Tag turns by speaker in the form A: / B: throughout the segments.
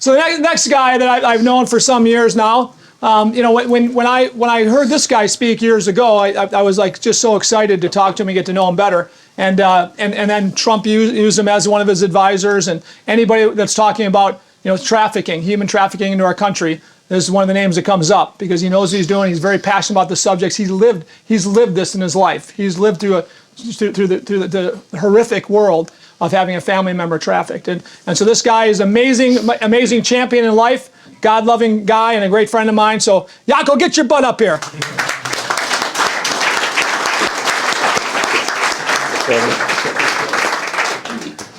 A: So the next guy that I've known for some years now, you know, when I heard this guy speak years ago, I was like just so excited to talk to him and get to know him better. And then Trump used him as one of his advisors. And anybody that's talking about, you know, trafficking, human trafficking into our country, this is one of the names that comes up because he knows what he's doing. He's very passionate about the subjects. He's lived this in his life. He's lived through the horrific world of having a family member trafficked. And so this guy is amazing champion in life, God-loving guy and a great friend of mine. So Jaco, get your butt up here.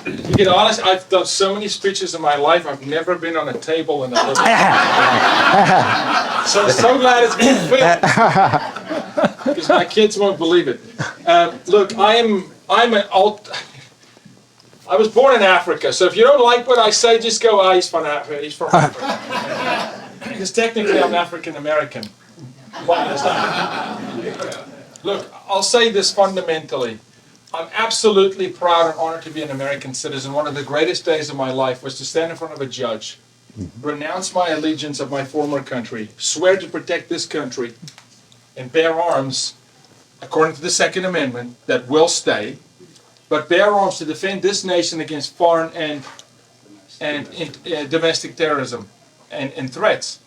B: To get honest, I've done so many speeches in my life, I've never been on a table in a living room. So I'm so glad it's been filmed. Because my kids won't believe it. Look, I was born in Africa, so if you don't like what I say, just go, he's from Africa. Because technically I'm African American. Look, I'll say this fundamentally. I'm absolutely proud and honored to be an American citizen. One of the greatest days of my life was to stand in front of a judge, renounce my allegiance of my former country, swear to protect this country, and bear arms, according to the Second Amendment, that will stay, but bear arms to defend this nation against foreign and domestic terrorism and threats.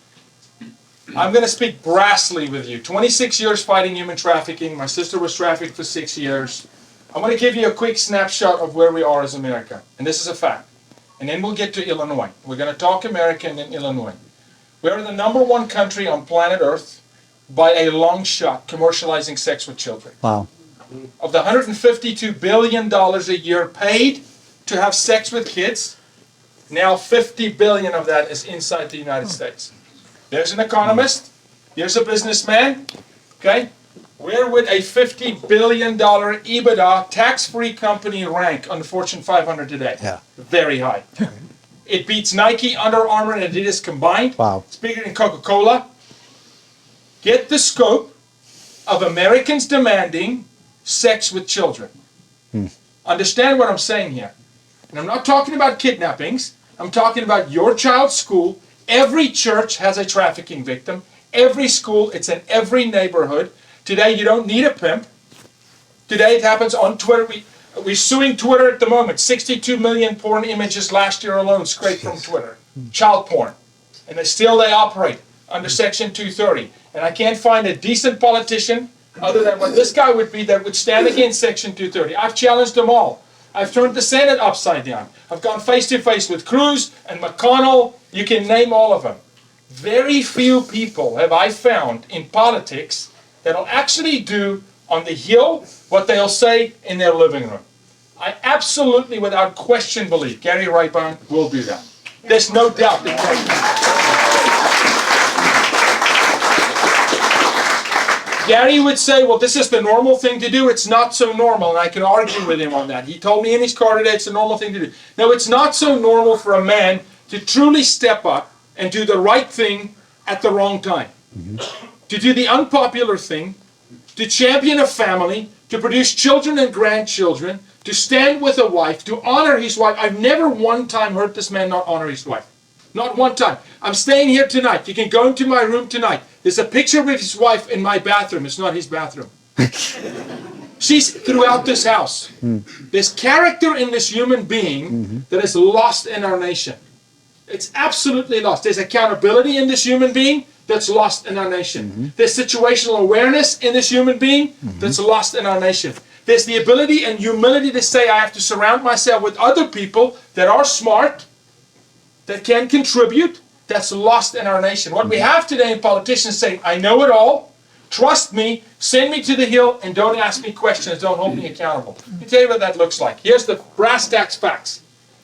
B: I'm going to speak brassly with you. 26 years fighting human trafficking. My sister was trafficked for 6 years. I'm going to give you a quick snapshot of where we are as America. And this is a fact. And then we'll get to Illinois. We're going to talk America and then Illinois. We're the #1 country on planet Earth by a long shot commercializing sex with children.
C: Wow.
B: Of the $152 billion a year paid to have sex with kids, now $50 billion of that is inside the United States. There's an economist. There's a businessman. Okay? Where would a $50 billion EBITDA tax-free company rank on the Fortune 500 today?
C: Yeah.
B: Very high. It beats Nike, Under Armour, and Adidas combined.
C: Wow.
B: It's bigger than Coca-Cola. Get the scope of Americans demanding sex with children. Understand what I'm saying here. And I'm not talking about kidnappings. I'm talking about your child's school. Every church has a trafficking victim. Every school, it's in every neighborhood. Today, you don't need a pimp. Today, it happens on Twitter. We're suing Twitter at the moment. 62 million porn images last year alone scraped from Twitter. Child porn. And they operate under Section 230. And I can't find a decent politician other than what this guy would be that would stand against Section 230. I've challenged them all. I've turned the Senate upside down. I've gone face-to-face with Cruz and McConnell. You can name all of them. Very few people have I found in politics that'll actually do on the Hill what they'll say in their living room. I absolutely, without question, believe Gary Rabine will do that. There's no doubt that Gary would say, well, this is the normal thing to do. It's not so normal, and I can argue with him on that. He told me in his car today it's a normal thing to do. No, it's not so normal for a man to truly step up and do the right thing at the wrong time. To do the unpopular thing, to champion a family, to produce children and grandchildren, to stand with a wife, to honor his wife. I've never one time heard this man not honor his wife. Not one time. I'm staying here tonight. You can go into my room tonight. There's a picture of his wife in my bathroom. It's not his bathroom. She's throughout this house. There's character in this human being that is lost in our nation. It's absolutely lost. There's accountability in this human being that's lost in our nation. There's situational awareness in this human being that's lost in our nation. There's the ability and humility to say, I have to surround myself with other people that are smart, that can contribute, that's lost in our nation. What we have today in politicians saying, I know it all, trust me, send me to the Hill, and don't ask me questions, don't hold me accountable. Let me tell you what that looks like. Here's the brass tacks facts.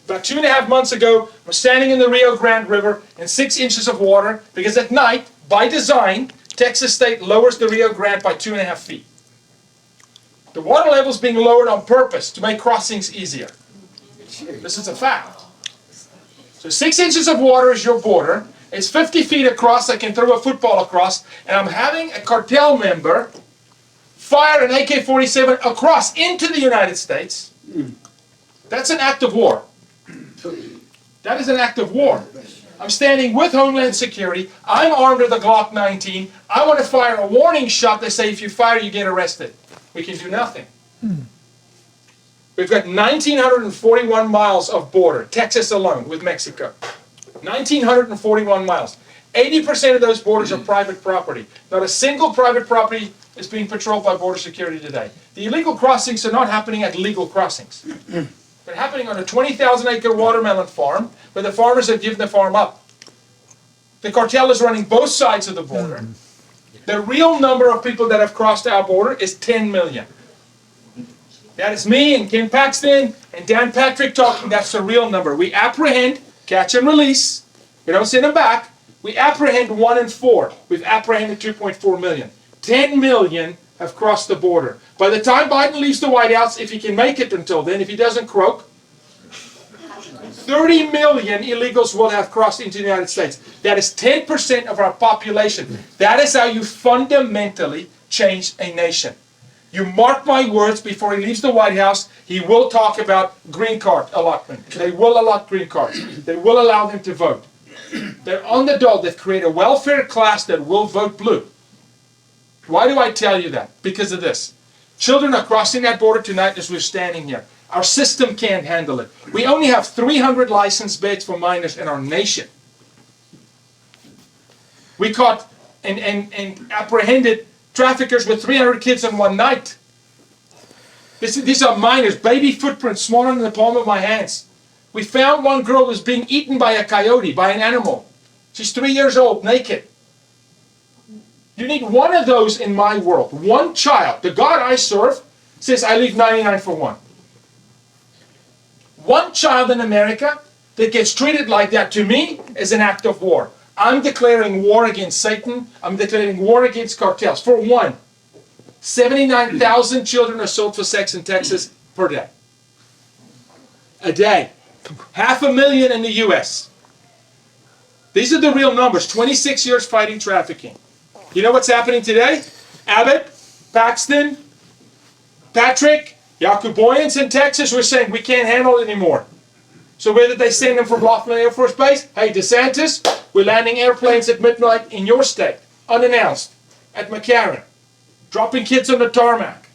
B: About 2.5 months ago, we're standing in the Rio Grande River in 6 inches of water because at night, by design, Texas State lowers the Rio Grande by 2.5 feet. The water level is being lowered on purpose to make crossings easier. This is a fact. So 6 inches of water is your border. It's 50 feet across. I can throw a football across. And I'm having a cartel member fire an AK-47 across into the United States. That's an act of war. That is an act of war. I'm standing with Homeland Security. I'm armed with a Glock 19. I want to fire a warning shot. They say if you fire, you get arrested. We can do nothing. We've got 1,941 miles of border, Texas alone, with Mexico. 1,941 miles. 80% of those borders are private property. Not a single private property is being patrolled by Border Security today. The illegal crossings are not happening at legal crossings. They're happening on a 20,000-acre watermelon farm where the farmers have given the farm up. The cartel is running both sides of the border. The real number of people that have crossed our border is 10 million. That is me and Ken Paxton and Dan Patrick talking. That's the real number. We apprehend, catch and release. We don't send them back. We apprehend 1 in 4. We've apprehended 2.4 million. 10 million have crossed the border. By the time Biden leaves the White House, if he can make it until then, if he doesn't croak, 30 million illegals will have crossed into the United States. That is 10% of our population. That is how you fundamentally change a nation. You mark my words, before he leaves the White House, he will talk about green card allotment. They will allot green cards. They will allow them to vote. They're on the dole. They've created a welfare class that will vote blue. Why do I tell you that? Because of this. Children are crossing that border tonight as we're standing here. Our system can't handle it. We only have 300 licensed beds for minors in our nation. We caught and apprehended traffickers with 300 kids in one night. These are minors, baby footprints smaller than the palm of my hands. We found one girl who was being eaten by a coyote, by an animal. She's 3 years old, naked. You need one of those in my world. One child. The God I serve says I leave 99 for one. One child in America that gets treated like that, to me, is an act of war. I'm declaring war against Satan. I'm declaring war against cartels. For one, 79,000 children are sold for sex in Texas per day. A day. 500,000 in the U.S. These are the real numbers. 26 years fighting trafficking. You know what's happening today? Abbott, Paxton, Patrick, Jaco Booyens in Texas were saying we can't handle it anymore. So where did they send them from Laughlin Air Force Base? Hey, DeSantis, we're landing airplanes at midnight in your state, unannounced, at McCarran, dropping kids on the tarmac.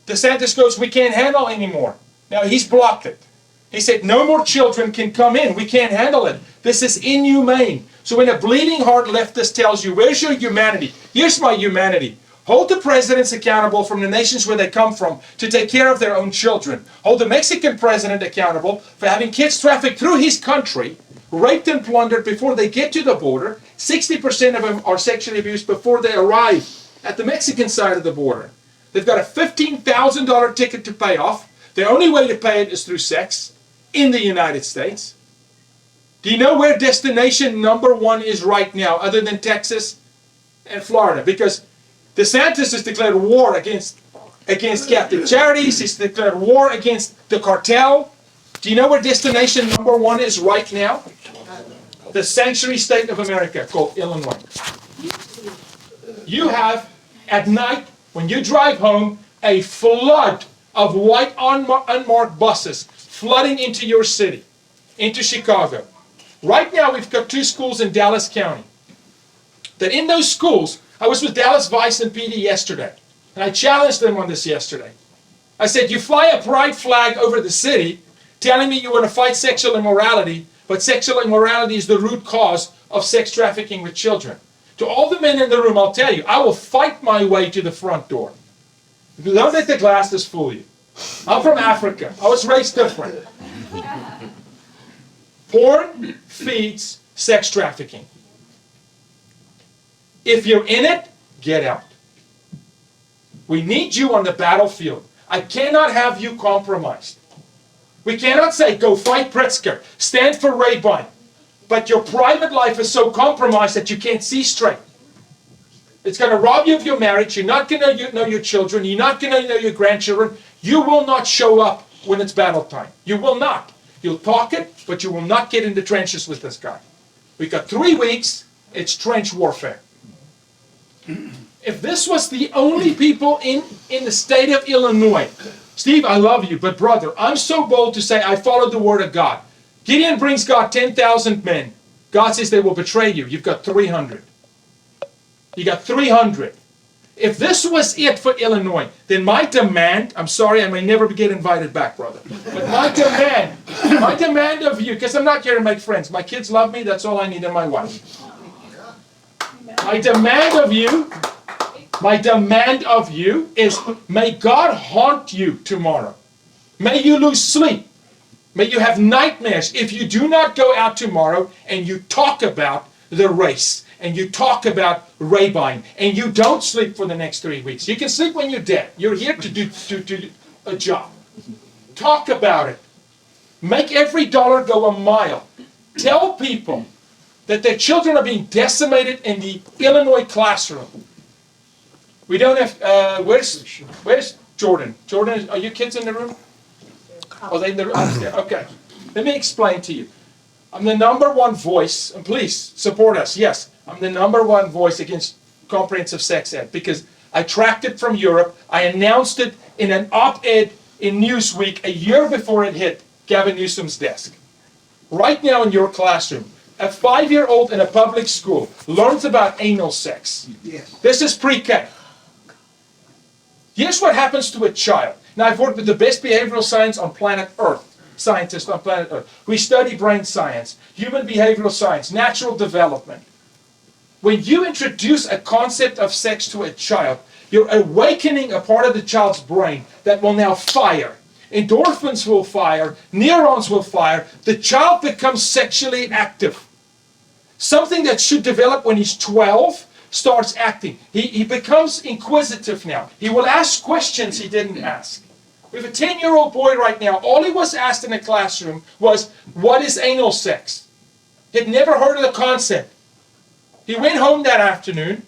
B: DeSantis goes, we can't handle anymore. Now he's blocked it. He said, no more children can come in. We can't handle it. This is inhumane. So when a bleeding heart leftist tells you, where's your humanity? Here's my humanity. Hold the presidents accountable from the nations where they come from to take care of their own children. Hold the Mexican president accountable for having kids trafficked through his country, raped and plundered before they get to the border. 60% of them are sexually abused before they arrive at the Mexican side of the border. They've got a $15,000 ticket to pay off. The only way to pay it is through sex in the United States. Do you know where destination number 1 is right now, other than Texas and Florida? Because DeSantis has declared war against Catholic Charities. He's declared war against the cartel. Do you know where destination number 1 is right now? The sanctuary state of America called Illinois. You have, at night, when you drive home, a flood of white unmarked buses flooding into your city, into Chicago. Right now, we've got 2 schools in Dallas County. That in those schools, I was with Dallas Vice and PD yesterday, and I challenged them on this yesterday. I said, you fly a pride flag over the city, telling me you want to fight sexual immorality, but sexual immorality is the root cause of sex trafficking with children. To all the men in the room, I'll tell you, I will fight my way to the front door. Don't let the glasses fool you. I'm from Africa. I was raised different. Porn feeds sex trafficking. If you're in it, get out. We need you on the battlefield. I cannot have you compromised. We cannot say, go fight Pritzker, stand for Rabine, but your private life is so compromised that you can't see straight. It's going to rob you of your marriage. You're not going to know your children. You're not going to know your grandchildren. You will not show up when it's battle time. You will not. You'll talk it, but you will not get in the trenches with this guy. We've got 3 weeks. It's trench warfare. If this was the only people in the state of Illinois, Steve, I love you, but brother, I'm so bold to say I follow the word of God. Gideon brings God 10,000 men. God says they will betray you. You've got 300. You got 300. If this was it for Illinois, then my demand, I'm sorry, I may never get invited back, brother. But my demand of you, because I'm not here to make friends. My kids love me, that's all I need in my wife. My demand of you is, may God haunt you tomorrow. May you lose sleep. May you have nightmares if you do not go out tomorrow and you talk about the race. And you talk about Rabine, and you don't sleep for the next 3 weeks. You can sleep when you're dead. You're here to do a job. Talk about it. Make every dollar go a mile. Tell people that their children are being decimated in the Illinois classroom. We don't have, where's Jordan? Jordan, are your kids in the room? Oh, they in the room? Okay. Let me explain to you. I'm the #1 voice, and please support us, yes. I'm the #1 voice against comprehensive sex ed because I tracked it from Europe. I announced it in an op-ed in Newsweek a year before it hit Gavin Newsom's desk. Right now in your classroom, a 5-year-old in a public school learns about anal sex. Yes. This is pre-K. Here's what happens to a child. Now, I've worked with the best behavioral science on planet Earth. Scientists on planet Earth. We study brain science, human behavioral science, natural development. When you introduce a concept of sex to a child, you're awakening a part of the child's brain that will now fire. Endorphins will fire, neurons will fire, the child becomes sexually active. Something that should develop when he's 12 starts acting. He becomes inquisitive now. He will ask questions he didn't ask. We have a 10-year-old boy right now. All he was asked in the classroom was, what is anal sex? He'd never heard of the concept. He went home that afternoon.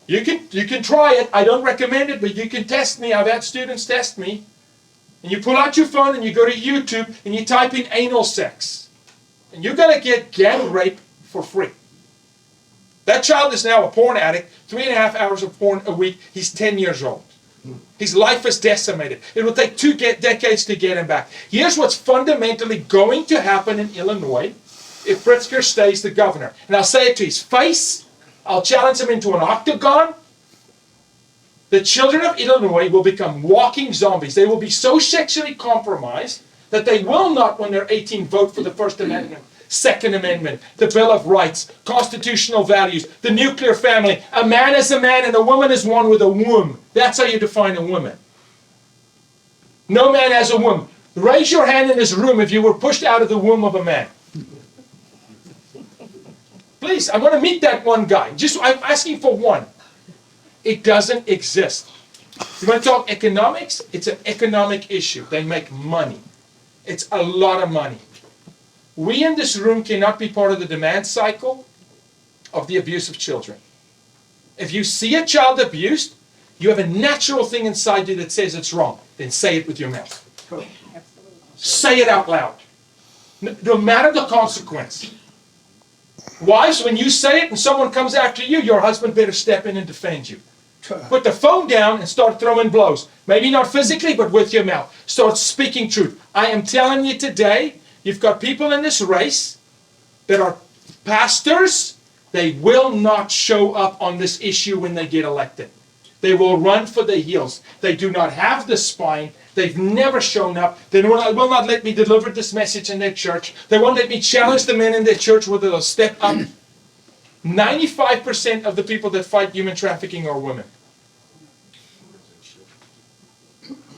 B: You can try it. I don't recommend it, but you can test me. I've had students test me. And you pull out your phone and you go to YouTube and you type in anal sex. And you're going to get gang rape for free. That child is now a porn addict, 3.5 hours of porn a week. He's 10 years old. His life is decimated. It will take 2 decades to get him back. Here's what's fundamentally going to happen in Illinois if Pritzker stays the governor. And I'll say it to his face. I'll challenge him into an octagon. The children of Illinois will become walking zombies. They will be so sexually compromised that they will not, when they're 18, vote for the First Amendment, Second Amendment, the Bill of Rights, constitutional values, the nuclear family. A man is a man and a woman is one with a womb. That's how you define a woman. No man has a womb. Raise your hand in this room if you were pushed out of the womb of a man. Please, I want to meet that one guy. I'm asking for one. It doesn't exist. You want to talk economics? It's an economic issue. They make money. It's a lot of money. We in this room cannot be part of the demand cycle of the abuse of children. If you see a child abused, you have a natural thing inside you that says it's wrong. Then say it with your mouth. Say it out loud. No matter the consequence. Wives, when you say it and someone comes after you, your husband better step in and defend you. Put the phone down and start throwing blows. Maybe not physically, but with your mouth. Start speaking truth. I am telling you today, you've got people in this race that are pastors. They will not show up on this issue when they get elected. They will run for the hills. They do not have the spine. They've never shown up. They will not let me deliver this message in their church. They won't let me challenge the men in their church whether they'll step up. 95% of the people that fight human trafficking are women.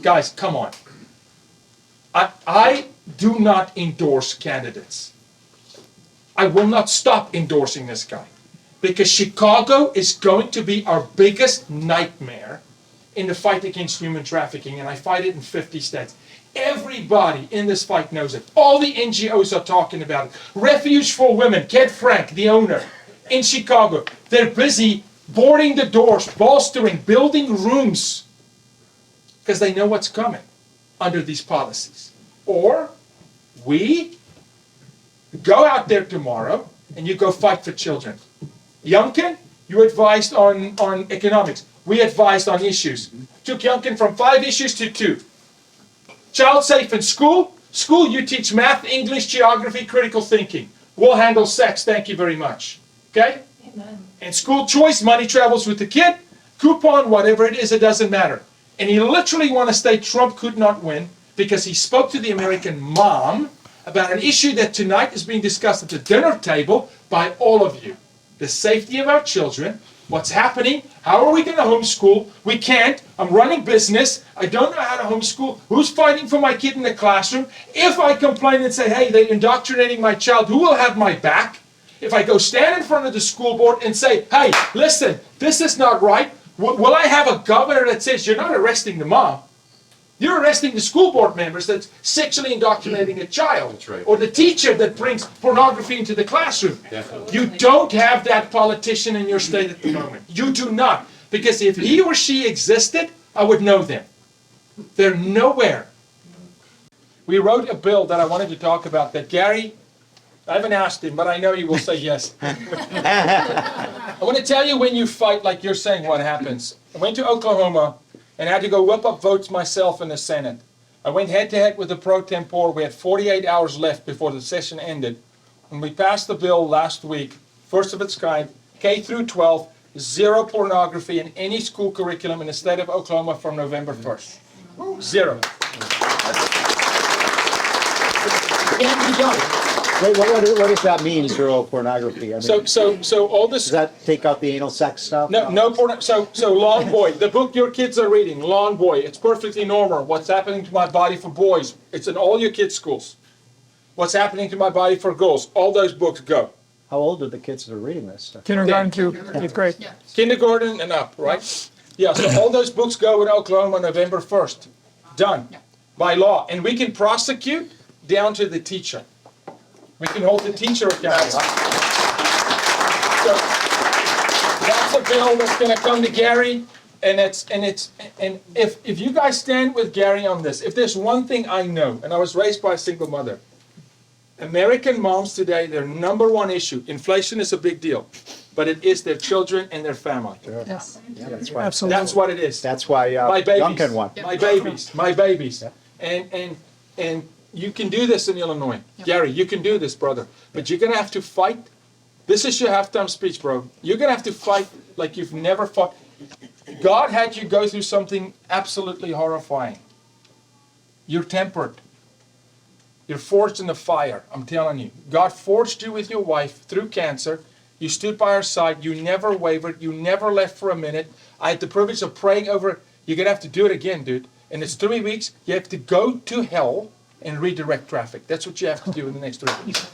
B: Guys, come on. I do not endorse candidates. I will not stop endorsing this guy. Because Chicago is going to be our biggest nightmare in the fight against human trafficking, and I fight it in 50 states. Everybody in this fight knows it. All the NGOs are talking about it. Refuge for Women, Ted Frank, the owner, in Chicago. They're busy boarding the doors, bolstering, building rooms, because they know what's coming under these policies. Or we go out there tomorrow and you go fight for children. Youngkin, you advised on economics. We advised on issues. Took Youngkin from 5 issues to 2. Child safe in school. School, you teach math, English, geography, critical thinking. We'll handle sex, thank you very much. Okay?
C: Amen.
B: And school choice, money travels with the kid. Coupon, whatever it is, it doesn't matter. And he literally want to state Trump could not win because he spoke to the American mom about an issue that tonight is being discussed at the dinner table by all of you. The safety of our children, what's happening, how are we going to homeschool? We can't. I'm running business. I don't know how to homeschool. Who's fighting for my kid in the classroom? If I complain and say, hey, they're indoctrinating my child, who will have my back? If I go stand in front of the school board and say, hey, listen, this is not right, will I have a governor that says, you're not arresting the mom? You're arresting the school board members that's sexually indoctrinating a child.
D: That's right.
B: Or the teacher that brings pornography into the classroom.
D: Definitely.
B: You don't have that politician in your state at the moment. You do not. Because if he or she existed, I would know them. They're nowhere. We wrote a bill that I wanted to talk about that Gary, I haven't asked him, but I know he will say yes. I want to tell you when you fight like you're saying what happens. I went to Oklahoma and I had to go whip up votes myself in the Senate. I went head-to-head with the pro tempore. We had 48 hours left before the session ended. When we passed the bill last week, first of its kind, K through 12, zero pornography in any school curriculum in the state of Oklahoma from November 1st. Zero. It can't be done.
E: Wait, what does that mean, zero pornography? I mean,
B: So all this.
E: does that take out the anal sex stuff?
B: No porn. So Lawn Boy, the book your kids are reading, Lawn Boy, it's perfectly normal. What's happening to my body for boys? It's in all your kids' schools. What's happening to my body for girls? All those books go.
E: How old are the kids that are reading this stuff?
A: Kindergarten through 8th grade.
B: Kindergarten and up, right? Yeah. So all those books go in Oklahoma November 1st. Done by law, and we can prosecute down to the teacher. We can hold the teacher accountable. So that's a bill that's going to come to Gary, and if you guys stand with Gary on this, if there's one thing I know, and I was raised by a single mother, American moms today, their number one issue, inflation is a big deal, but it is their children and their family.
A: Yes,
E: Yeah, that's why.
A: absolutely.
B: That's what it is.
E: That's why
B: My babies.
E: Duncan won.
B: My babies. And you can do this in Illinois. Gary, you can do this, brother. But you're going to have to fight. This is your halftime speech, bro. You're going to have to fight like you've never fought. God had you go through something absolutely horrifying. You're tempered. You're forged in the fire, I'm telling you. God forged you with your wife through cancer. You stood by her side. You never wavered. You never left for a minute. I had the privilege of praying over. You're going to have to do it again, dude. And it's 3 weeks. You have to go to hell and redirect traffic. That's what you have to do in the next 3 weeks.